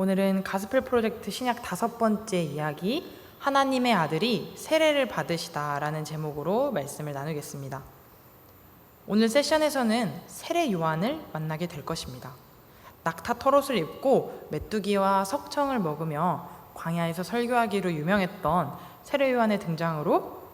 오늘은 가스펠 프로젝트 신약 5번째 이야기, 하나님의 아들이 세례를 받으시다라는 제목으로 말씀을 나누겠습니다. 오늘 세션에서는 세례 요한을 만나게 될 것입니다. 낙타 털옷을 입고 메뚜기와 석청을 먹으며 광야에서 설교하기로 유명했던 세례 요한의 등장으로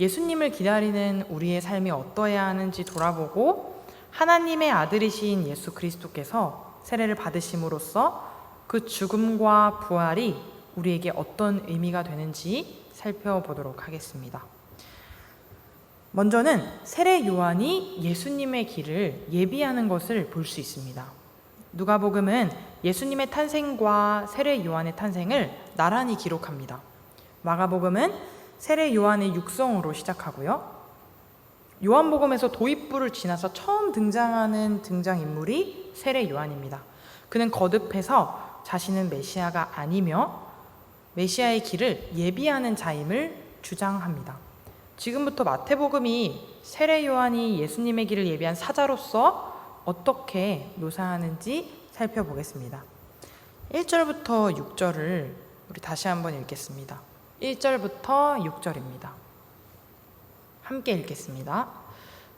예수님을 기다리는 우리의 삶이 어떠해야 하는지 돌아보고 하나님의 아들이신 예수 그리스도께서 세례를 받으심으로써 그 죽음과 부활이 우리에게 어떤 의미가 되는지 살펴보도록 하겠습니다. 먼저는 세례 요한이 예수님의 길을 예비하는 것을 볼 수 있습니다. 누가복음은 예수님의 탄생과 세례 요한의 탄생을 나란히 기록합니다. 마가복음은 세례 요한의 육성으로 시작하고요. 요한복음에서 도입부를 지나서 처음 등장하는 등장인물이 세례 요한입니다. 그는 거듭해서 자신은 메시아가 아니며 메시아의 길을 예비하는 자임을 주장합니다. 지금부터 마태복음이 세례 요한이 예수님의 길을 예비한 사자로서 어떻게 묘사하는지 살펴보겠습니다. 1절부터 6절을 우리 다시 한번 읽겠습니다. 1절부터 6절입니다. 함께 읽겠습니다.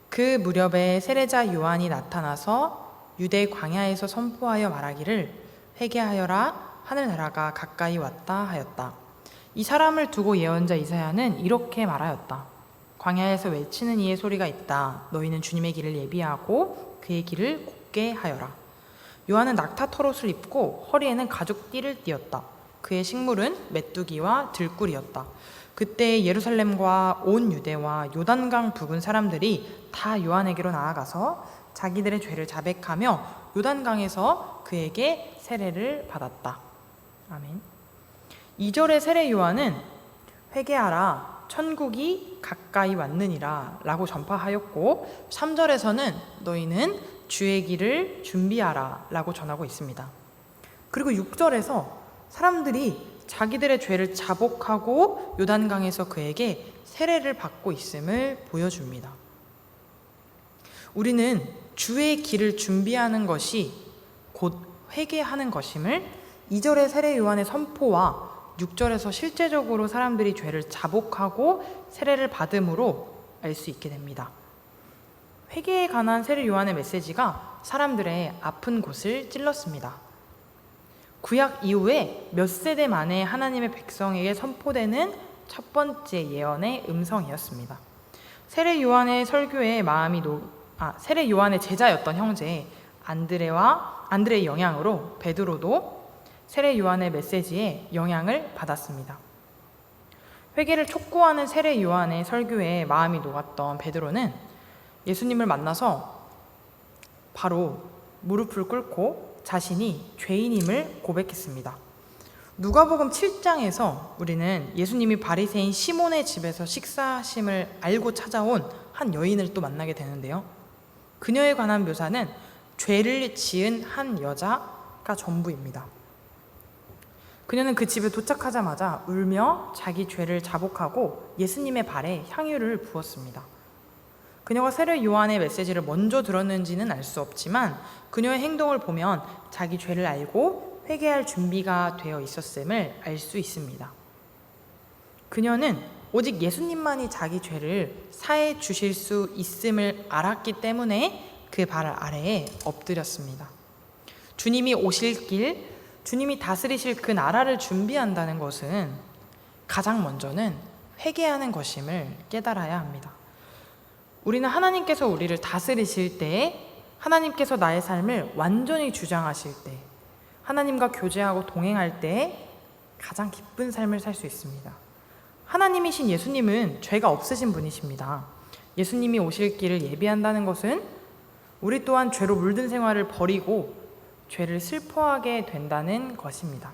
그 무렵에 세례자 요한이 나타나서 유대 광야에서 선포하여 말하기를 회개하여라, 하늘나라가 가까이 왔다 하였다. 이 사람을 두고 예언자 이사야는 이렇게 말하였다. 광야에서 외치는 이의 소리가 있다. 너희는 주님의 길을 예비하고 그의 길을 곱게 하여라. 요한은 낙타 털옷을 입고 허리에는 가죽 띠를 띠었다. 그의 식물은 메뚜기와 들꿀이었다. 그때 예루살렘과 온 유대와 요단강 부근 사람들이 다 요한에게로 나아가서 자기들의 죄를 자백하며 요단강에서 그에게 세례를 받았다. 아멘. 2절의 세례 요한은 회개하라, 천국이 가까이 왔느니라 라고 전파하였고, 3절에서는 너희는 주의 길을 준비하라 라고 전하고 있습니다. 그리고 6절에서 사람들이 자기들의 죄를 자복하고 요단강에서 그에게 세례를 받고 있음을 보여줍니다. 우리는 주의 길을 준비하는 것이 곧 회개하는 것임을 2절의 세례 요한의 선포와 6절에서 실제적으로 사람들이 죄를 자복하고 세례를 받음으로 알 수 있게 됩니다. 회개에 관한 세례 요한의 메시지가 사람들의 아픈 곳을 찔렀습니다. 구약 이후에 몇 세대 만에 하나님의 백성에게 선포되는 첫 번째 예언의 음성이었습니다. 세례 요한의 설교에 세례 요한의 제자였던 형제 안드레의 영향으로 베드로도 세례 요한의 메시지에 영향을 받았습니다. 회개를 촉구하는 세례 요한의 설교에 마음이 녹았던 베드로는 예수님을 만나서 바로 무릎을 꿇고 자신이 죄인임을 고백했습니다. 누가복음 7장에서 우리는 예수님이 바리새인 시몬의 집에서 식사하심을 알고 찾아온 한 여인을 또 만나게 되는데요. 그녀에 관한 묘사는 죄를 지은 한 여자가 전부입니다. 그녀는 그 집에 도착하자마자 울며 자기 죄를 자복하고 예수님의 발에 향유를 부었습니다. 그녀가 세례 요한의 메시지를 먼저 들었는지는 알 수 없지만 그녀의 행동을 보면 자기 죄를 알고 회개할 준비가 되어 있었음을 알 수 있습니다. 그녀는 오직 예수님만이 자기 죄를 사해 주실 수 있음을 알았기 때문에 그 발 아래에 엎드렸습니다. 주님이 오실 길, 주님이 다스리실 그 나라를 준비한다는 것은 가장 먼저는 회개하는 것임을 깨달아야 합니다. 우리는 하나님께서 우리를 다스리실 때, 하나님께서 나의 삶을 완전히 주장하실 때, 하나님과 교제하고 동행할 때 가장 기쁜 삶을 살 수 있습니다. 하나님이신 예수님은 죄가 없으신 분이십니다. 예수님이 오실 길을 예비한다는 것은 우리 또한 죄로 물든 생활을 버리고 죄를 슬퍼하게 된다는 것입니다.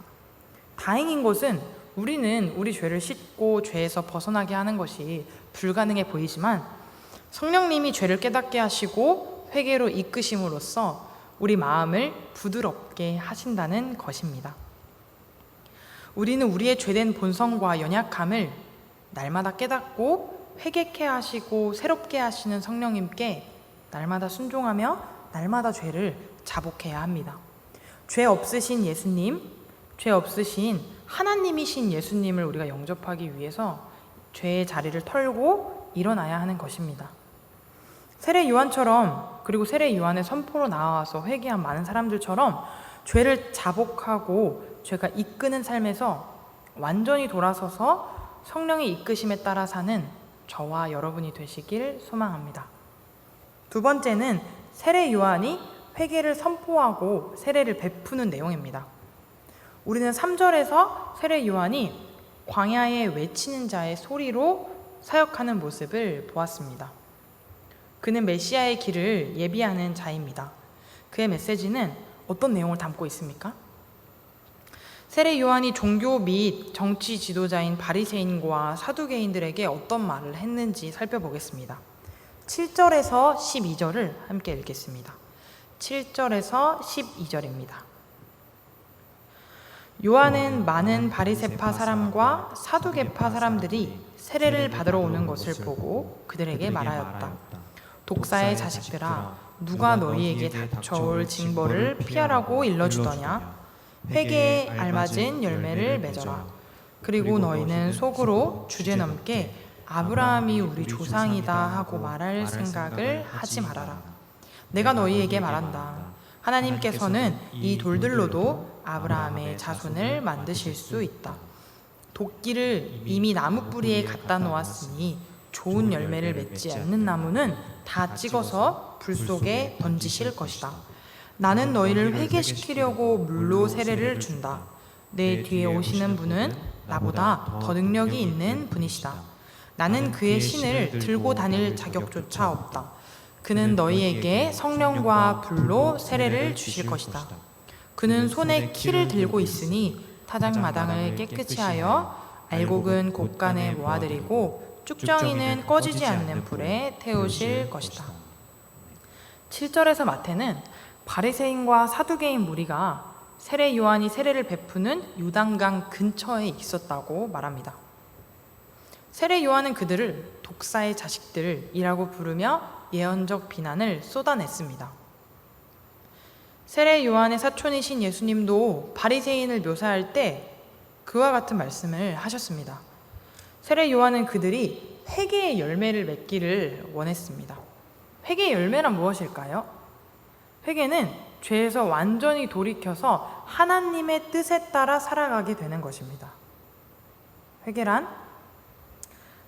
다행인 것은 우리는 우리 죄를 씻고 죄에서 벗어나게 하는 것이 불가능해 보이지만 성령님이 죄를 깨닫게 하시고 회개로 이끄심으로써 우리 마음을 부드럽게 하신다는 것입니다. 우리는 우리의 죄된 본성과 연약함을 날마다 깨닫고 회개케 하시고 새롭게 하시는 성령님께 날마다 순종하며 날마다 죄를 자복해야 합니다. 죄 없으신 예수님, 죄 없으신 하나님이신 예수님을 우리가 영접하기 위해서 죄의 자리를 털고 일어나야 하는 것입니다. 세례 요한처럼, 그리고 세례 요한의 선포로 나와서 회개한 많은 사람들처럼 죄를 자복하고 죄가 이끄는 삶에서 완전히 돌아서서 성령의 이끄심에 따라 사는 저와 여러분이 되시길 소망합니다. 두 번째는 세례 요한이 회개를 선포하고 세례를 베푸는 내용입니다. 우리는 3절에서 세례 요한이 광야에 외치는 자의 소리로 사역하는 모습을 보았습니다. 그는 메시아의 길을 예비하는 자입니다. 그의 메시지는 어떤 내용을 담고 있습니까? 세례 요한이 종교 및 정치 지도자인 바리새인과 사두개인들에게 어떤 말을 했는지 살펴보겠습니다. 7절에서 12절을 함께 읽겠습니다. 7절에서 12절입니다. 요한은 많은 바리새파 사람과 사두개파 사람들이 세례를 받으러 오는 것을 보고 그들에게 말하였다. 독사의 자식들아, 누가 너희에게 닥쳐올 징벌을 피하라고 일러주더냐? 회개에 알맞은 열매를 맺어라. 그리고 너희는 속으로 주제넘게 아브라함이 우리 조상이다 하고 말할 생각을 하지 말아라. 내가 너희에게 말한다. 하나님께서는 이 돌들로도 아브라함의 자손을 만드실 수 있다. 도끼를 이미 나무 뿌리에 갖다 놓았으니 좋은 열매를 맺지 않는 나무는 다 찍어서 불 속에 던지실 것이다. 나는 너희를 회개시키려고 물로 세례를 준다. 내 뒤에 오시는 분은 나보다 더 능력이 있는 분이시다. 나는 그의 신을 들고 다닐 자격조차 없다. 그는 너희에게 성령과 불로 세례를 주실 것이다. 그는 손에 키를 들고 있으니 타작마당을 깨끗이 하여 알곡은 곳간에 모아들이고 쭉정이는 꺼지지 않는 불에 태우실 것이다. 7절에서 마태는 바리새인과 사두개인 무리가 세례 요한이 세례를 베푸는 요단강 근처에 있었다고 말합니다. 세례 요한은 그들을 독사의 자식들이라고 부르며 예언적 비난을 쏟아냈습니다. 세례 요한의 사촌이신 예수님도 바리새인을 묘사할 때 그와 같은 말씀을 하셨습니다. 세례 요한은 그들이 회개의 열매를 맺기를 원했습니다. 회개의 열매란 무엇일까요? 회개는 죄에서 완전히 돌이켜서 하나님의 뜻에 따라 살아가게 되는 것입니다. 회개란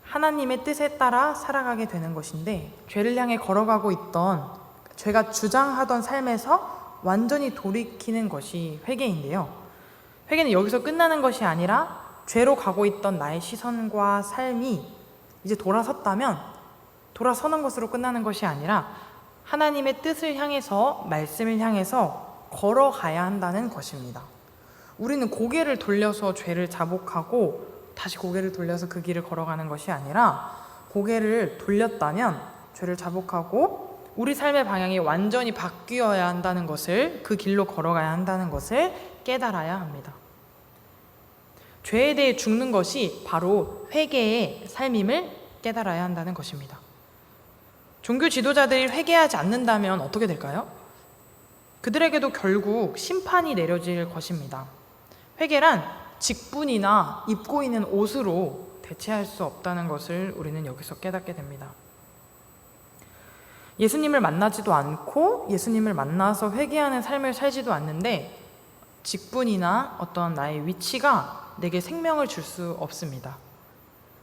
하나님의 뜻에 따라 살아가게 되는 것인데, 죄를 향해 걸어가고 있던, 죄가 주장하던 삶에서 완전히 돌이키는 것이 회개인데요. 회개는 여기서 끝나는 것이 아니라 죄로 가고 있던 나의 시선과 삶이 이제 돌아섰다면 돌아서는 것으로 끝나는 것이 아니라 하나님의 뜻을 향해서, 말씀을 향해서 걸어가야 한다는 것입니다. 우리는 고개를 돌려서 죄를 자복하고 다시 고개를 돌려서 그 길을 걸어가는 것이 아니라, 고개를 돌렸다면 죄를 자복하고 우리 삶의 방향이 완전히 바뀌어야 한다는 것을, 그 길로 걸어가야 한다는 것을 깨달아야 합니다. 죄에 대해 죽는 것이 바로 회개의 삶임을 깨달아야 한다는 것입니다. 종교 지도자들이 회개하지 않는다면 어떻게 될까요? 그들에게도 결국 심판이 내려질 것입니다. 회개란 직분이나 입고 있는 옷으로 대체할 수 없다는 것을 우리는 여기서 깨닫게 됩니다. 예수님을 만나지도 않고 예수님을 만나서 회개하는 삶을 살지도 않는데 직분이나 어떤 나의 위치가 내게 생명을 줄 수 없습니다.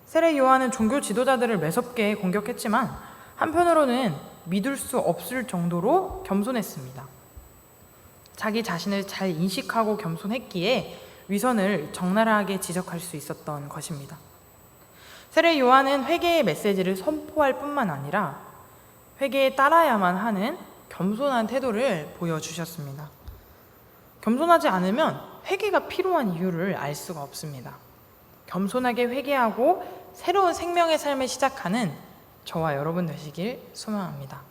세례 요한은 종교 지도자들을 매섭게 공격했지만 한편으로는 믿을 수 없을 정도로 겸손했습니다. 자기 자신을 잘 인식하고 겸손했기에 위선을 적나라하게 지적할 수 있었던 것입니다. 세례 요한은 회개의 메시지를 선포할 뿐만 아니라 회개에 따라야만 하는 겸손한 태도를 보여주셨습니다. 겸손하지 않으면 회개가 필요한 이유를 알 수가 없습니다. 겸손하게 회개하고 새로운 생명의 삶을 시작하는 저와 여러분 되시길 소망합니다.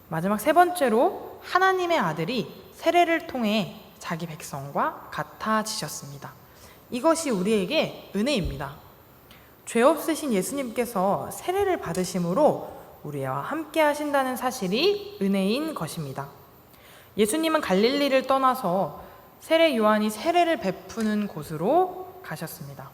마지막 세 번째로, 하나님의 아들이 세례를 통해 자기 백성과 같아지셨습니다. 이것이 우리에게 은혜입니다. 죄 없으신 예수님께서 세례를 받으심으로 우리와 함께 하신다는 사실이 은혜인 것입니다. 예수님은 갈릴리를 떠나서 세례 요한이 세례를 베푸는 곳으로 가셨습니다.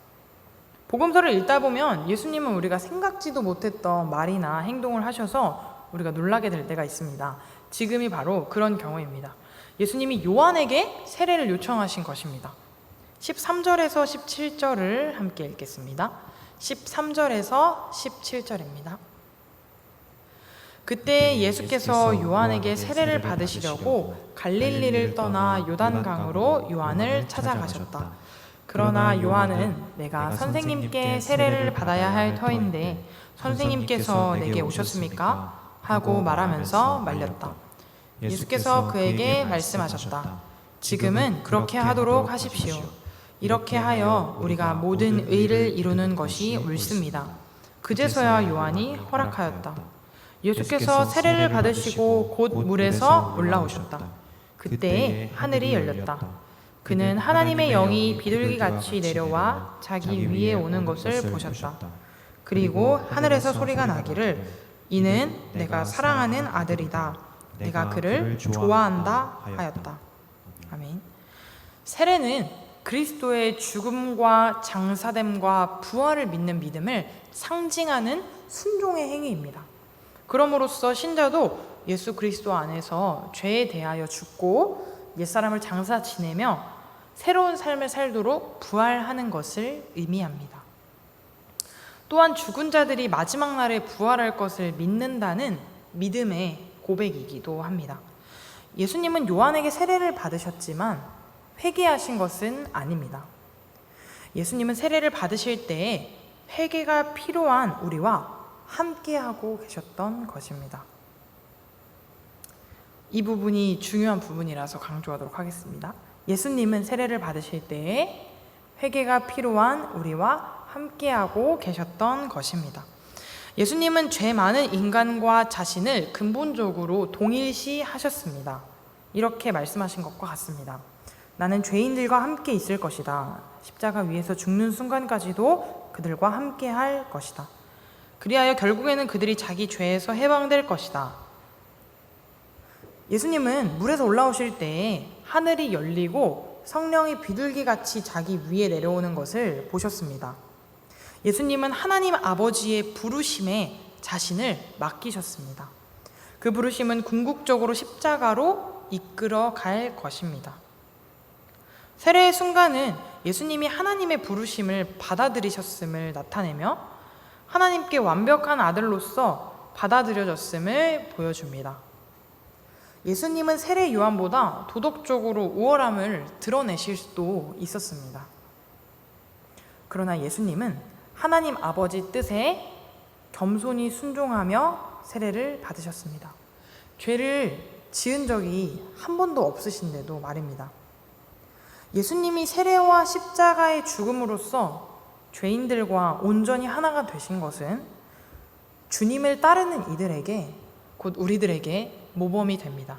복음서를 읽다 보면 예수님은 우리가 생각지도 못했던 말이나 행동을 하셔서 우리가 놀라게 될 때가 있습니다. 지금이 바로 그런 경우입니다. 예수님이 요한에게 세례를 요청하신 것입니다. 13절에서 17절을 함께 읽겠습니다. 13절에서 17절입니다. 그때 예수께서 요한에게 세례를 받으시려고 갈릴리를 떠나 요단강으로 요한을 찾아가셨다. 그러나 요한은 내가 선생님께 세례를 받아야 할 터인데 선생님께서 내게 오셨습니까? 하고 말하면서 말렸다. 예수께서 그에게 말씀하셨다. 지금은 그렇게 하도록 하십시오. 이렇게 하여 우리가 모든 의를 이루는 것이 옳습니다. 그제서야 요한이 허락하였다. 예수께서 세례를 받으시고 곧 물에서 올라오셨다. 그때 하늘이 열렸다. 그는 하나님의 영이 비둘기같이 내려와 자기 위에 오는 것을 보셨다. 그리고 하늘에서 소리가 나기를 이는 내가 사랑하는 아들이다. 내가 그를 좋아한다 하였다. 아멘. 세례는 그리스도의 죽음과 장사됨과 부활을 믿는 믿음을 상징하는 순종의 행위입니다. 그럼으로써 신자도 예수 그리스도 안에서 죄에 대하여 죽고 옛사람을 장사 지내며 새로운 삶을 살도록 부활하는 것을 의미합니다. 또한 죽은 자들이 마지막 날에 부활할 것을 믿는다는 믿음의 고백이기도 합니다. 예수님은 요한에게 세례를 받으셨지만 회개하신 것은 아닙니다. 예수님은 세례를 받으실 때에 회개가 필요한 우리와 함께하고 계셨던 것입니다. 이 부분이 중요한 부분이라서 강조하도록 하겠습니다. 예수님은 세례를 받으실 때에 회개가 필요한 우리와 함께하고 계셨던 것입니다. 예수님은 죄 많은 인간과 자신을 근본적으로 동일시하셨습니다. 이렇게 말씀하신 것과 같습니다. 나는 죄인들과 함께 있을 것이다. 십자가 위에서 죽는 순간까지도 그들과 함께 할 것이다. 그리하여 결국에는 그들이 자기 죄에서 해방될 것이다. 예수님은 물에서 올라오실 때 하늘이 열리고 성령이 비둘기같이 자기 위에 내려오는 것을 보셨습니다. 예수님은 하나님 아버지의 부르심에 자신을 맡기셨습니다. 그 부르심은 궁극적으로 십자가로 이끌어 갈 것입니다. 세례의 순간은 예수님이 하나님의 부르심을 받아들이셨음을 나타내며 하나님께 완벽한 아들로서 받아들여졌음을 보여줍니다. 예수님은 세례 요한보다 도덕적으로 우월함을 드러내실 수도 있었습니다. 그러나 예수님은 하나님 아버지 뜻에 겸손히 순종하며 세례를 받으셨습니다. 죄를 지은 적이 한 번도 없으신데도 말입니다. 예수님이 세례와 십자가의 죽음으로써 죄인들과 온전히 하나가 되신 것은 주님을 따르는 이들에게 곧 우리들에게 모범이 됩니다.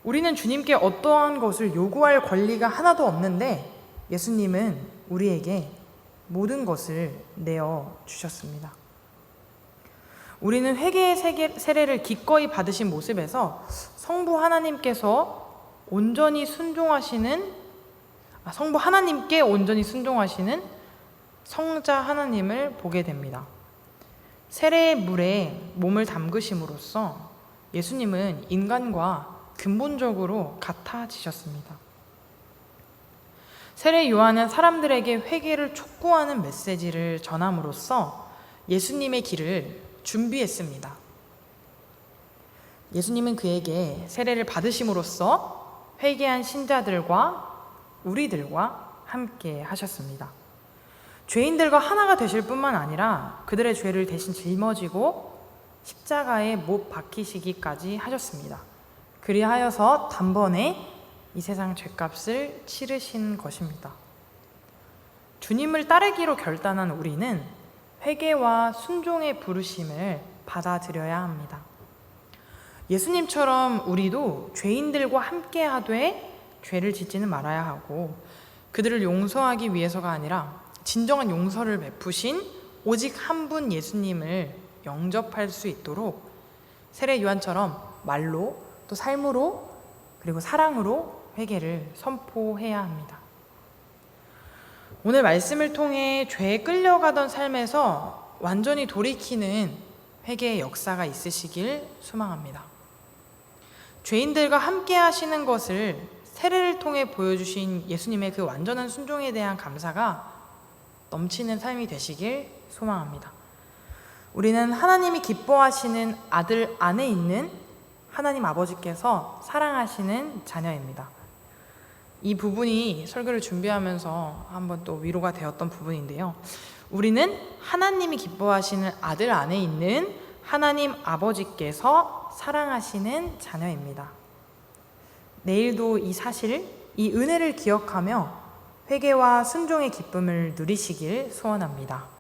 우리는 주님께 어떠한 것을 요구할 권리가 하나도 없는데 예수님은 우리에게 모든 것을 내어 주셨습니다. 우리는 회개의 세례를 기꺼이 받으신 모습에서 성부 하나님께 온전히 순종하시는 성자 하나님을 보게 됩니다. 세례의 물에 몸을 담그심으로써 예수님은 인간과 근본적으로 같아지셨습니다. 세례 요한은 사람들에게 회개를 촉구하는 메시지를 전함으로써 예수님의 길을 준비했습니다. 예수님은 그에게 세례를 받으심으로써 회개한 신자들과 우리들과 함께 하셨습니다. 죄인들과 하나가 되실 뿐만 아니라 그들의 죄를 대신 짊어지고 십자가에 못 박히시기까지 하셨습니다. 그리하여서 단번에 이 세상 죄값을 치르신 것입니다. 주님을 따르기로 결단한 우리는 회개와 순종의 부르심을 받아들여야 합니다. 예수님처럼 우리도 죄인들과 함께하되 죄를 짓지는 말아야 하고 그들을 용서하기 위해서가 아니라 진정한 용서를 베푸신 오직 한 분 예수님을 영접할 수 있도록 세례 요한처럼 말로 또 삶으로 그리고 사랑으로 회개를 선포해야 합니다. 오늘 말씀을 통해 죄에 끌려가던 삶에서 완전히 돌이키는 회개의 역사가 있으시길 소망합니다. 죄인들과 함께 하시는 것을 세례를 통해 보여주신 예수님의 그 완전한 순종에 대한 감사가 넘치는 삶이 되시길 소망합니다. 우리는 하나님이 기뻐하시는 아들 안에 있는 하나님 아버지께서 사랑하시는 자녀입니다. 이 부분이 설교를 준비하면서 한번 또 위로가 되었던 부분인데요. 우리는 하나님이 기뻐하시는 아들 안에 있는 하나님 아버지께서 사랑하시는 자녀입니다. 내일도 이 사실, 이 은혜를 기억하며 회개와 순종의 기쁨을 누리시길 소원합니다.